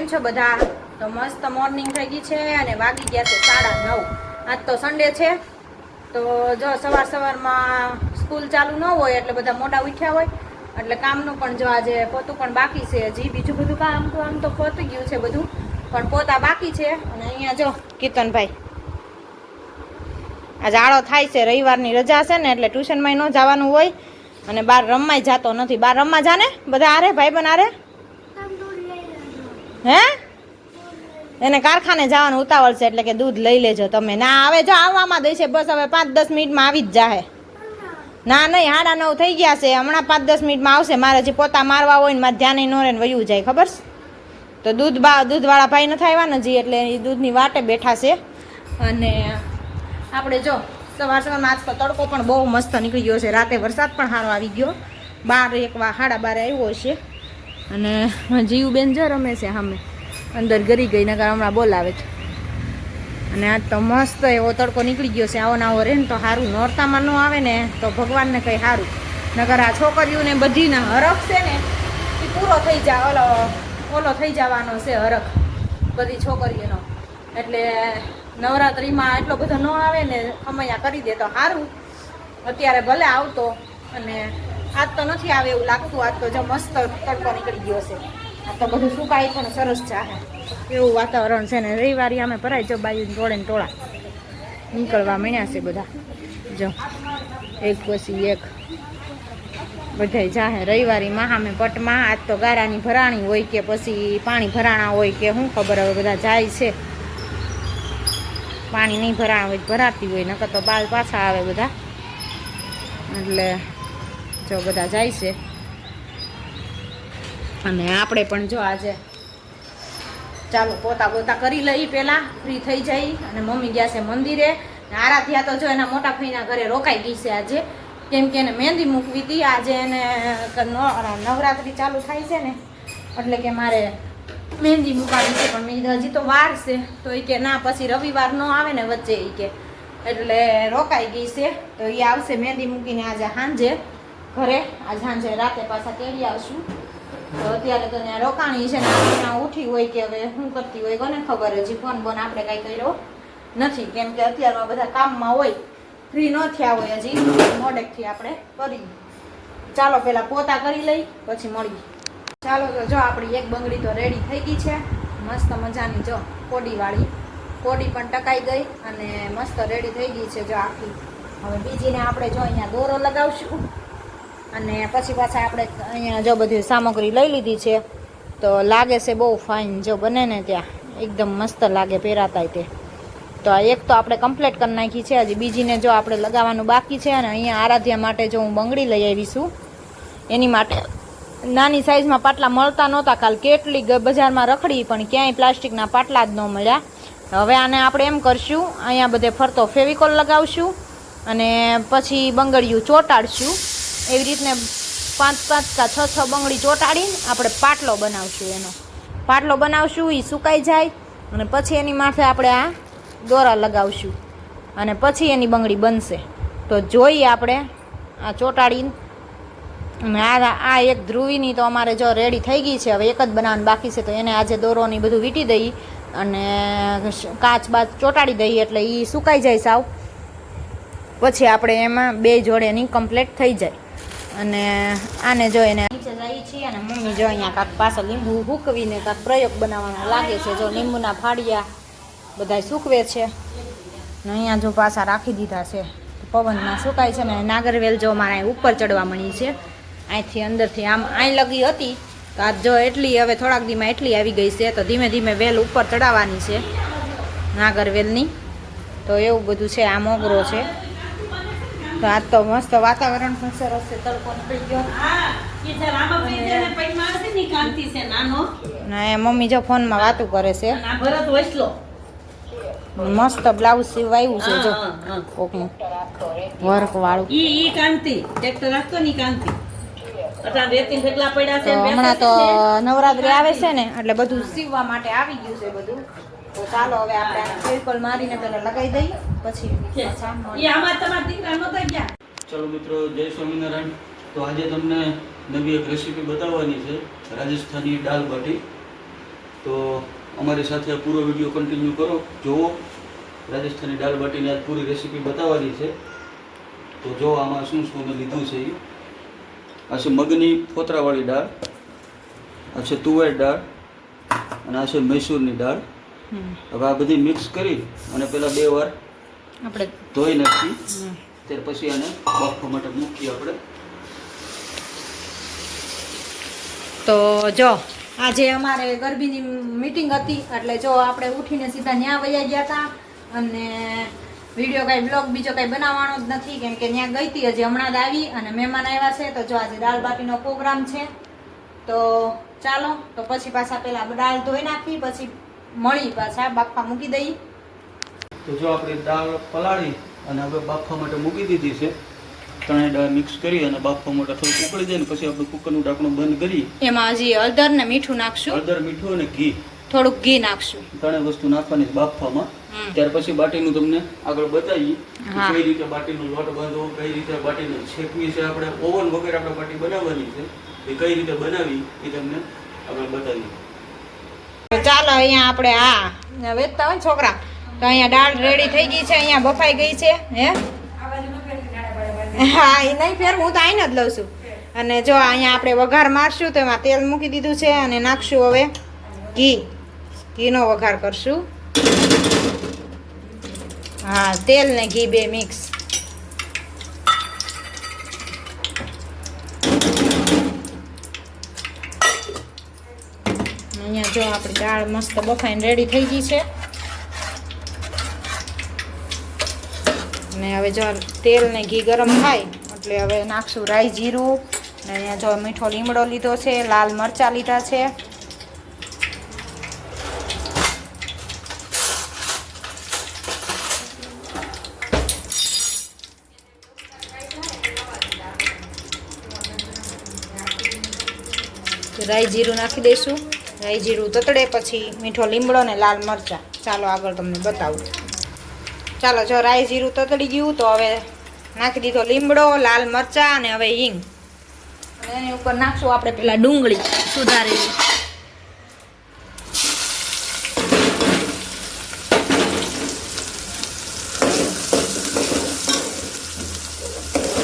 છો બધા? તો મસ્ત મોર્નિંગ થઈ ગઈ છે અને વાગી ગયા છે 9:30. આજ તો સન્ડે છે, તો જો સવારમાં સ્કૂલ ચાલુ ન હોય એટલે બધા મોડા ઉઠ્યા હોય, એટલે કામનું પણ જો આજે પોતું પણ બાકી છે. હજી બીજું બધું કામ તો આમ તો પતી ગયું છે બધું, પણ પોતા બાકી છે. અને અહીંયા જો કીર્તનભાઈ આજે આળો થાય છે, રવિવારની રજા છે ને એટલે ટ્યુશનમાં ન જવાનું હોય અને બહાર રમવાય જાતો નથી. બહાર રમવા જાને બધા આરે ભાઈ બન આરે. હે એને કારખાને જવાનું ઉતાવળ છે એટલે કે દૂધ લઈ લેજો તમે. ના આવે જો આવવામાં દે છે, બસ હવે 5-10 મિનિટમાં આવી જ જાહે. ના નહીં 9:30 થઈ ગયા છે, હમણાં 5-10 મિનિટમાં આવશે. મારે જે પોતા મારવા હોય ને મારે ધ્યાન ન રહે ને વયું જાય ખબર છે. તો દૂધવાળા ભાઈ નથી આવ્યા નથી એટલે એ દૂધની વાટે બેઠા છે. અને આપણે જો સવારમાં આજ તો તડકો પણ બહુ મસ્ત નીકળી ગયો છે. રાતે વરસાદ પણ સારો આવી ગયો, 12-1 12 આવ્યો છે. અને જીવબેન જો રમે છે સામે, અંદર ગરી ગઈ નકર હમણાં બોલાવે છે. અને આજ તો મસ્ત એવો તડકો નીકળી ગયો છે. આવો ને આવો રહે ને તો સારું, નોરતામાં ન આવે ને તો ભગવાનને કંઈ સારું. નકર આ છોકરીઓને બધીને હરખ છે ને એ પૂરો થઈ જાય, ઓલો થઈ જવાનો છે હરખ બધી છોકરીઓનો. એટલે નવરાત્રિમાં એટલો બધો ન આવે ને, ખમૈયા કરી દે તો સારું. અત્યારે ભલે આવતો, અને આજ તો નથી આવે એવું લાગતું. આજ તો જો મસ્ત તડકો નીકળી ગયો છે. આ તો બધું સુકાય પણ સરસ ચાહે એવું વાતાવરણ છે ને. રવિવારી અમે ભરાય જો બાજુ ટોળે ને ટોળા નીકળવા માંડ્યા છે બધા, જો એક પછી એક બધાય જાહે રવિવારીમાં સામે પટમાં. આજ તો ગારાની ભરાણી હોય કે પછી પાણી ભરાણા હોય કે શું ખબર, હવે બધા જાય છે. પાણી નહીં ભરાણા હોય ભરાતી હોય, નકર તો બાલ પાછા આવે બધા. એટલે જો બધા જાય છે. અને આપણે પણ જો આજે ચાલો પોતા કરી લઈ, પહેલાં ફ્રી થઈ જાય. અને મમ્મી ગયા છે મંદિરે. આરાધ્યા તો જો એના મોટા ભાઈના ઘરે રોકાઈ ગઈ છે આજે, કેમ કે એને મહેંદી મૂકવી હતી. આજે એને નવરાત્રિ ચાલુ થાય છે ને એટલે કે મારે મહેંદી મૂકાવી છે, પણ મેં હજી તો વાર છે. તો એ કે ના પછી રવિવાર ન આવે ને વચ્ચે એ કે, એટલે રોકાઈ ગઈ છે. તો એ આવશે મહેંદી મૂકીને આજે સાંજે ઘરે. આજે સાંજે રાતે પાછા તેડી આવશું. તો અત્યારે તો ત્યાં રોકાણી છે ને, ત્યાં ઉઠી હોય કે હવે શું કરતી હોય કોને ખબર. હજી ફોન બોન આપણે કાંઈ કર્યો નથી, કેમ કે અત્યારમાં બધા કામમાં હોય, ફ્રી ન થયા હોય હજી. મોડેકથી આપણે કરી. ચાલો પહેલાં પોતા કરી લઈ પછી મળીએ. ચાલો તો જો આપણી એક બંગડી તો રેડી થઈ ગઈ છે, મસ્ત મજાની. જો કોડીવાળી કોડી પણ ટકાઈ ગઈ અને મસ્ત રેડી થઈ ગઈ છે જો આખી. હવે બીજીને આપણે જો અહીંયા દોરો લગાવશું અને પછી પાછા આપણે અહીંયા જો બધી સામગ્રી લઈ લીધી છે. તો લાગે છે બહુ ફાઇન, જો બને ને ત્યાં એકદમ મસ્ત લાગે પહેરાતાય તે. તો આ એક તો આપણે કમ્પ્લીટ કરી નાખી છે, હજી બીજીને જો આપણે લગાવવાનું બાકી છે. અને અહીંયા આરાધ્યા માટે જો હું બંગડી લઈ આવીશું, એની માટે નાની સાઇઝમાં પાટલા મળતા નહોતા. કાલ કેટલી બજારમાં રખડી પણ ક્યાંય પ્લાસ્ટિકના પાટલા જ ન મળ્યા. હવે આને આપણે એમ કરશું, અહીંયા બધે ફરતો ફેવિકોલ લગાવશું અને પછી બંગડીયું ચોંટાડશું. એવી રીતને 5-5 કે 6-6 બંગડી ચોંટાડીને આપણે પાટલો બનાવશું. એનો પાટલો બનાવશું, એ સુકાઈ જાય અને પછી એની માથે આપણે આ દોરા લગાવશું અને પછી એની બંગડી બનશે. તો જોઈએ આપણે આ ચોંટાડીને. અને આ એક ધ્રુવીની તો અમારે જો રેડી થઈ ગઈ છે. હવે એક જ બનાવવાનું બાકી છે, તો એને આજે દોરોની બધું વીંટી દઈ અને કાચ ચોંટાડી દઈએ એટલે એ સુકાઈ જાય સાવ. પછી આપણે એમાં 2 જોડેની કમ્પ્લીટ થઈ જાય. અને આને જો એને નીચે જઈએ છીએ અને મમ્મી જો અહીંયા કાંક પાછળ લીંબુ સૂકવીને કાંક પ્રયોગ બનાવવાનો લાગે છે. જો લીંબુના ફાડિયા બધા સૂકવે છે ને અહીંયા જો પાછા રાખી દીધા છે, પવનમાં સુકાય છે. ને નાગરવેલ જો મારા ઉપર ચડવા મળી છે અહીંથી અંદરથી. આમ અહીં લગી હતી તો આજ જો એટલી હવે થોડાક દીમાં એટલી આવી ગઈ છે. તો ધીમે ધીમે વેલ ઉપર ચડાવવાની છે નાગરવેલની. તો એવું બધું છે. આ મોગરો છે. તો આજ તો મસ્ત વાતાવરણ પણ સરસ છે, તડકો નીકળી ગયો. ના મમ્મી જો ફોનમાં વાતું કરે છે. મસ્ત બ્લાઉઝ સીવાયું છે જો કોકનું વર્ક વાળું. હમણાં તો નવરાત્રી આવે છે ને એટલે બધું સીવવા માટે આવી ગયું છે બધું. તો ચાલો હવે આપણે ફેવિકોલ મારીને પેલા લગાવી દઈએ પછી. ચલો મિત્રો, જય સ્વામિનારાયણ. તો આજે તમને નવી એક રેસીપી બતાવવાની છે, રાજસ્થાની દાલ બાટી. તો અમારી સાથે પૂરો વિડીયો કન્ટિન્યુ કરો, જુઓ. રાજસ્થાની દાળ બાટીની આજ પૂરી રેસીપી બતાવવાની છે. તો જો આમાં શું શું મેં લીધું છે એ. આ છે મગની ફોતરાવાળી દાળ, આ છે તુવેર દાળ અને આ છે મૈસૂરની દાળ. હવે આ બધી મિક્સ કરી અને પહેલાં 2 વાર આપણે ધોઈ નાખી, ત્યાર પછી આને બાફવા માટે મૂકીએ આપણે. તો જો આજે અમારે ગરબીની મીટિંગ હતી, એટલે જો આપણે ઉઠીને સીધા ત્યાં વયા ગયા હતા અને વિડીયો કાંઈ બ્લોગ બીજો કાંઈ બનાવવાનો જ નથી, કેમ કે ત્યાં ગઈ હતી, હજી હમણાં જ આવી અને મહેમાન આવ્યા છે. તો જો આજે દાળ બાટીનો પ્રોગ્રામ છે. તો ચાલો, તો પછી પાછા પહેલાં દાળ ધોઈ નાખી, પછી મળી પાછા બાફા મૂકી દઈ. તો જો આપણે દાળ પલાળી અને હવે બાફવા માટે મૂકી દીધી છે. ત્રણેય દાળ મિક્સ કરી અને બાફવા માટે થોડુંક ઉકળી જાય ને પછી આપણે કુકરનું ઢાંકણું બંધ કરી એમાં હજી હળદર ને મીઠું નાખશું, હળદર, મીઠું અને ઘી, થોડુંક ઘી નાખશું. ત્રણેય વસ્તુ નાખવાની છે બાફવામાં. ત્યાર પછી બાટીનું તમને આગળ બતાવીએ કઈ રીતે બાટીનો લોટ બાંધવો, કઈ રીતે બાટીને શેકવી છે. આપણે ઓવન વગર આપણે બાટી બનાવવાની છે, એ કઈ રીતે બનાવી એ તમને આગળ બતાવીએ. ચાલો, અહીંયા આપણે વેચતા હોય છોકરા, તો અહીંયા દાળ રેડી થઈ ગઈ છે, અહીંયા બફાઈ ગઈ છે. હા, એ નહીં ફેર, હું તો આઈને જ લઉં છું. અને જો અહીંયા આપણે વઘાર મારશું, તો એમાં તેલ મૂકી દીધું છે અને નાખશું હવે ઘીનો વઘાર કરશું. હા, તેલ ને ઘી બે મિક્સ. અહીંયા જો આપણી દાળ મસ્ત બફાઈને રેડી થઈ ગઈ છે. અને હવે જો તેલ ને ઘી ગરમ થાય એટલે હવે નાખશું રાઈ જીરું. અને અહીંયા જો મીઠો લીમડો લીધો છે, લાલ મરચાં લીધા છે. રાઈ જીરું નાખી દઈશું. રાઈ જીરું તતડે પછી મીઠો લીમડો ને લાલ મરચાં. ચાલો આગળ તમને બતાવું. ચાલો, જો રાઈ જીરું તતડી ગયું તો હવે નાખી દીધો લીમડો, લાલ મરચાં અને હવે હિંગ. અને એની ઉપર નાખશું આપણે પેલા ડુંગળી સુધારેલી.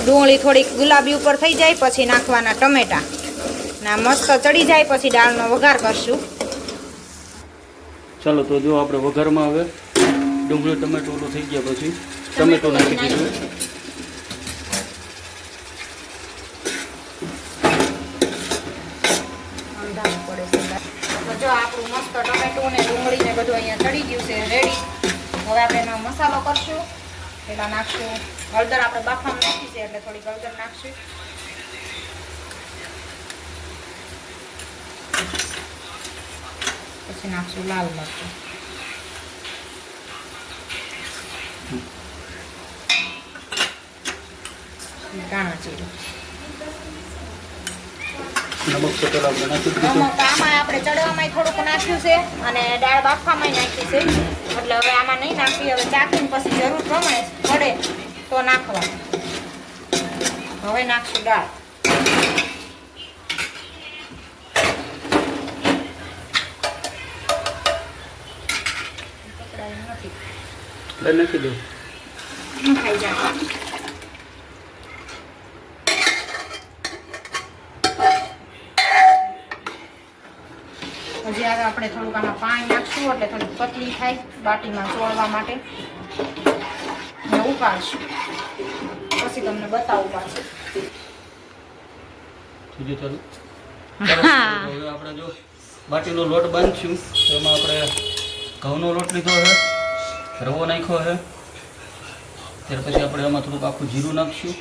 ડુંગળી થોડીક ગુલાબી ઉપર થઈ જાય પછી નાખવાના ટમેટા. ના મસ્ત ચડી જાય પછી દાળનો વઘાર કરશું. ચાલો, તો જો આપણે વઘારમાં હવે ડુંગળી ટમેટો ઓલું થઈ ગયા પછી ટમેટો નાખી દીધું. જો આપણું મસ્ત ટમેટું ને ડુંગળી ને બધું અહીંયા ચડી ગયું છે, રેડી. હવે આપણે એમાં મસાલો કરશું. પેલા નાખશું હળદર, આપણે બાફામાં નાખી છે એટલે થોડીક હળદર નાખશું. પછી નાખશું લાલ મરચું. ધાણા જીરું. નમક તો પેલા આપણે નાખી દીધું. નમક આમાં આપણે ચડવામાં થોડુંક નાખ્યું છે અને દાળ બાફવામાં નાખી છે, એટલે હવે આમાં નહીં નાખવી. હવે ચાખીને પછી જરૂર પ્રમાણે પડે તો નાખવાનું. હવે નાખશું દાળ. નાખી દો, ખાઈ જાય. હજી હવે આપણે થોડુંક આમાં પાણી નાખશું એટલે થોડીક પતલી થાય બાટીમાં ચોળવા માટે. અને ઉકાળશું પછી તમને બતાવું પાછું. ચાલો, હવે આપણે જો બાટીનો લોટ બાંધશું તો એમાં આપણે ઘઉંનો લોટ લીધો છે, રવો નાખ્યો છે. ત્યાર પછી આપણે એમાં થોડુંક આખું જીરું નાખશું.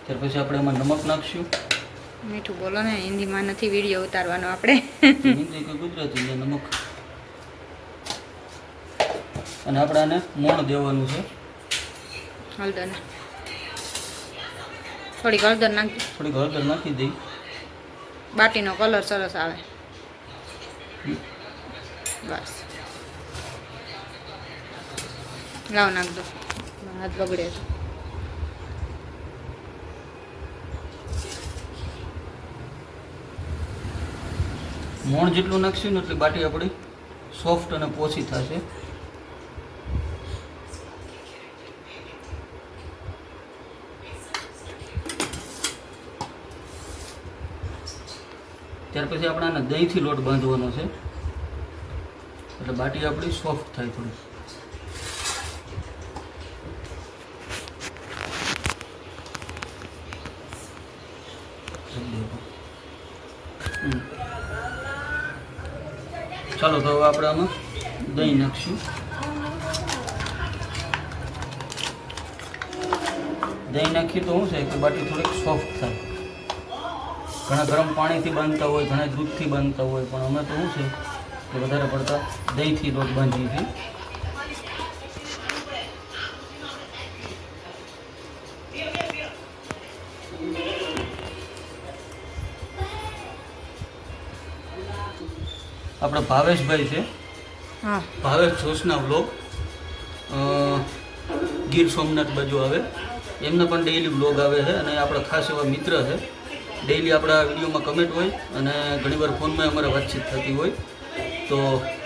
ત્યાર પછી આપણે એમાં નમક નાખશું. મીઠું બોલો ને, હિન્દીમાં નથી વિડીયો ઉતારવાનો આપણે. હિન્દી કે ગુજરાતી ને નમક. અને આપણે આને મોણ દેવાનું છે. હળદર થોડીક હળદર નાખી, થોડીક હળદર નાખી દઈ. બાટીનો કલર સરસ આવે. બસ લાવ નાખ દો, હાથ બગડે છે. મોણ જેટલું નાખશું ને એટલે બાટી આપણી સોફ્ટ અને પોચી થશે. ત્યાર પછી આપણે આને દહીંથી લોટ બાંધવાનો છે એટલે બાટી આપણી સોફ્ટ થાય થોડી. ચાલો તો હવે આપણે આમાં દહીં નાખશું. દહીં નાખીએ તો શું છે કે બાટી થોડીક સોફ્ટ થાય. ઘણા ગરમ પાણીથી બાંધતા હોય, ઘણા દૂધથી બાંધતા હોય, પણ અમે તો શું છે કે વધારે પડતા દહીંથી લોટ બાંધીએ છીએ. આપણે ભાવેશભાઈ છે, હા, ભાવેશ જોશના વ્લોગ, ગીર સોમનાથ બાજુ આવે, એમના પણ ડેઈલી વ્લોગ આવે છે અને આપણા ખાસ એવા મિત્ર છે. ડેઈલી આપણા વિડીયોમાં કમેન્ટ હોય અને ઘણીવાર ફોનમાં અમારે વાતચીત થતી હોય, તો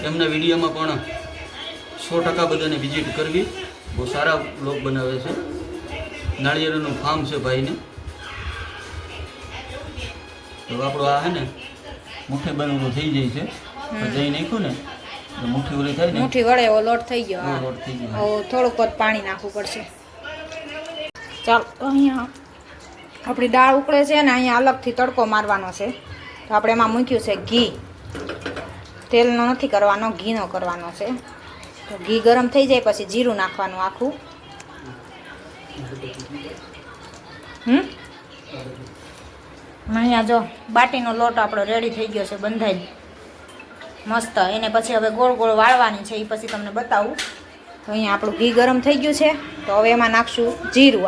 એમના વિડીયોમાં પણ 100% બધાને વિઝિટ કરવી. બહુ સારા વ્લોગ બનાવે છે. નાળિયેરનું ફાર્મ છે ભાઈને. તો આપણું આ છે ને મુઠ્ઠી બનવું થઈ જાય છે. દહીં નાખ્યું ને તો મુઠ્ઠી ઓલી થાય ને, મુઠ્ઠી વળે એવો લોટ થઈ ગયો. એવો હા, લોટ થઈ ગયો. હવે થોડુંક જ પાણી નાખવું પડશે. ચાલો અહીંયા આપણી દાળ ઉકળે છે ને અહીંયા અલગથી તડકો મારવાનો છે. તો આપણે એમાં મૂક્યું છે ઘી. તેલનો નથી કરવાનો, ઘીનો કરવાનો છે. તો ઘી ગરમ થઈ જાય પછી જીરું નાખવાનું આખું. અહીંયા જો બાટીનો લોટ આપણો રેડી થઈ ગયો છે, બંધાઈ મસ્ત. એને પછી હવે ગોળ ગોળ વાળવાની છે, એ પછી તમને બતાવું. તો અહીંયા આપણું ઘી ગરમ થઈ ગયું છે. તો હવે એમાં નાખશું જીરું,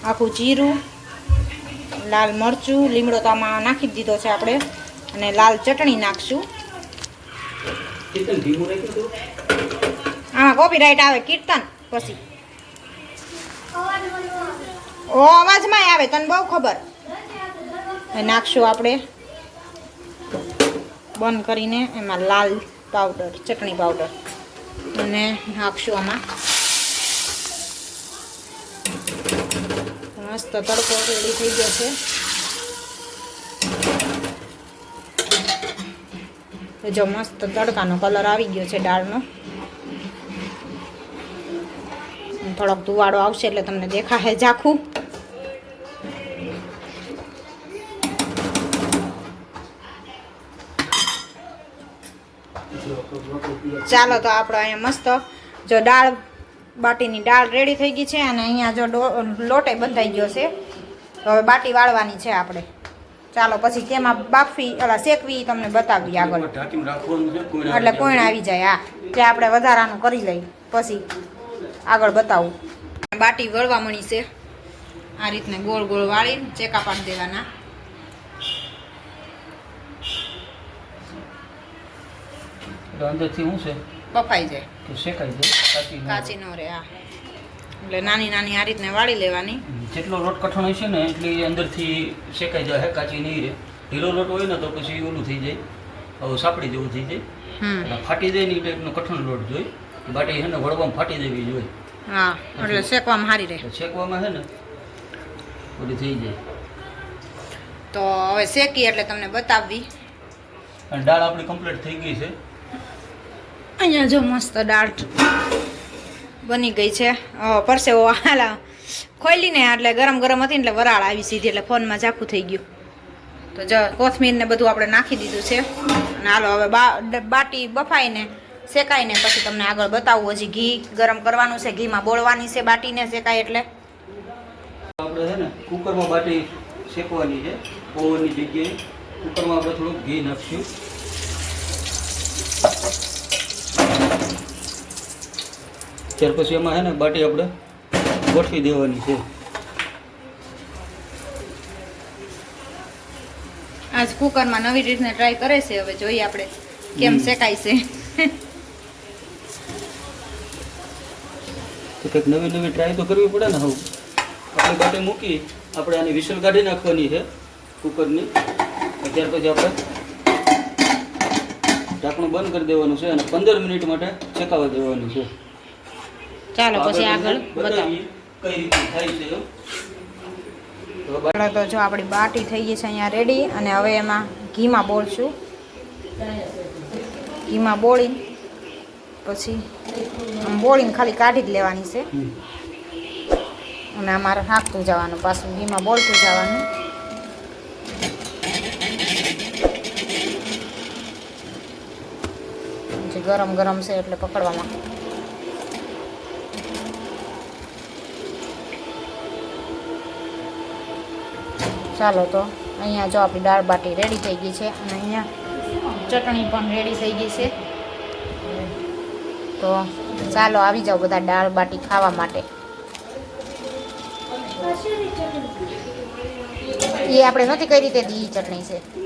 આખું જીરું, લાલ મરચું, લીમડો તો આમાં નાખી જ દીધો છે આપણે, અને લાલ ચટણી નાખશું. આમાં કોપીરાઇટ આવે કીર્તન પછી. ઓ અવાજમાં આવે, તને બહુ ખબર. નાખશું આપણે બંધ કરીને એમાં લાલ પાવડર, ચટણી પાવડર, અને નાખશું આમાં મસ્ત તડકો રેડી થઈ ગયો છે. જો મસ્ત તડકાનો કલર આવી ગયો છે દાળનો. થોડોક ધુવાડો આવશે એટલે તમને દેખાશે ઝાખું. ચાલો તો આપણો અહીંયા મસ્ત જો દાળ, બાટીની દાળ રેડી થઈ ગઈ છે અને અહીંયા જો લોટે બંધાઈ ગયો છે. તો હવે બાટી વાળવાની છે આપણે. ચાલો પછી કેમાં બાફી શેકવી તમને બતાવી આગળ, એટલે કોઈણ આવી જાય. હા, તે આપણે વધારાનું કરી લઈ પછી આગળ બતાવું. બાટી વળવા મળી છે. આ રીતને ગોળ ગોળ વાળી ચેકા પાડી દેવાના. અંદરથી શું છે બફાઈ જાય, કે શેકાઈ જાય, કાચી ન રહે. હા, એટલે નાની નાની આ રીતને વાળી લેવાની. જેટલો લોટ કઠણ હશે ને એટલી અંદરથી શેકાઈ જાય, કાચી નહીં રહે. ઢીલો લોટ હોય ને તો પછી ઓલું થઈ જાય, સાપડી જેવું થઈ જાય, ફાટી જાય ને એ ટાઈપનો કઠણ લોટ જોઈએ. બાટી છે ને વળવામાં ફાટી જવી જોઈએ. હા, એટલે શેકવામાં સારી રહે. શેકવામાં છે ને ઓલી થઈ જાય. તો હવે શેકી એટલે તમને બતાવવી. અને દાળ આપણી કમ્પ્લીટ થઈ ગઈ છે. અહીંયા જો મસ્ત દાળ બની ગઈ છે. પરસેવો હાલા ખોલીને એટલે ગરમ ગરમ હતી એટલે વરાળ આવી સીધી, એટલે ફોનમાં ઝાખું થઈ ગયું. તો જો કોથમીર ને બધું આપણે નાખી દીધું છે. અને હાલો હવે બાટી બફાઈને શેકાઈને પછી તમને આગળ બતાવું. હજી ઘી ગરમ કરવાનું છે, ઘીમાં બોળવાની છે બાટીને શેકાય એટલે. આપણે છે ને કુકરમાં બાટી શેકવાની છે. ઓવનની જગ્યાએ કુકરમાં આપણે થોડુંક ઘી નાખશું. ત્યાર પછી એમાં છે ને બાટી આપણે ગોઠવી દેવાની છે. આજ કુકરમાં નવી રીતને ટ્રાય કરે છે. હવે જોઈએ આપણે કેમ શેકાય છે. તો કંઈક નવી નવી ટ્રાય તો કરવી પડે ને. હવે આપણે બાટી મૂકી આપણે આની વિસલ કાઢી નાખવાની છે કુકરની. ત્યાર પછી આપણે ઢાંકણું બંધ કરી દેવાનું છે અને 15 મિનિટ માટે શેકાવા દેવાનું છે. ચાલો પછી આગળ બતાવો. બતાવીએ કઈ રીતે થાય છે. તો જો આપણી બાટી થઈ ગઈ છે અહીંયા રેડી અને હવે એમાં ઘીમાં બોળશું. ઘીમાં બોળી પછી આમ બોળીને ખાલી કાઢી જ લેવાની છે અને અમારે નાખતું જવાનું, પાછું ઘીમાં બોળતું જવાનું. જે ગરમ ગરમ છે એટલે પકડવામાં. ચાલો તો અહીંયા જો આપણી દાળ બાટી રેડી થઈ ગઈ છે અને અહીંયા ચટણી પણ રેડી થઈ ગઈ છે. તો ચાલો આવી જાઓ બધા દાળ બાટી ખાવા માટે. એ આપણે નથી કઈ રીતે દી ચટણી છે.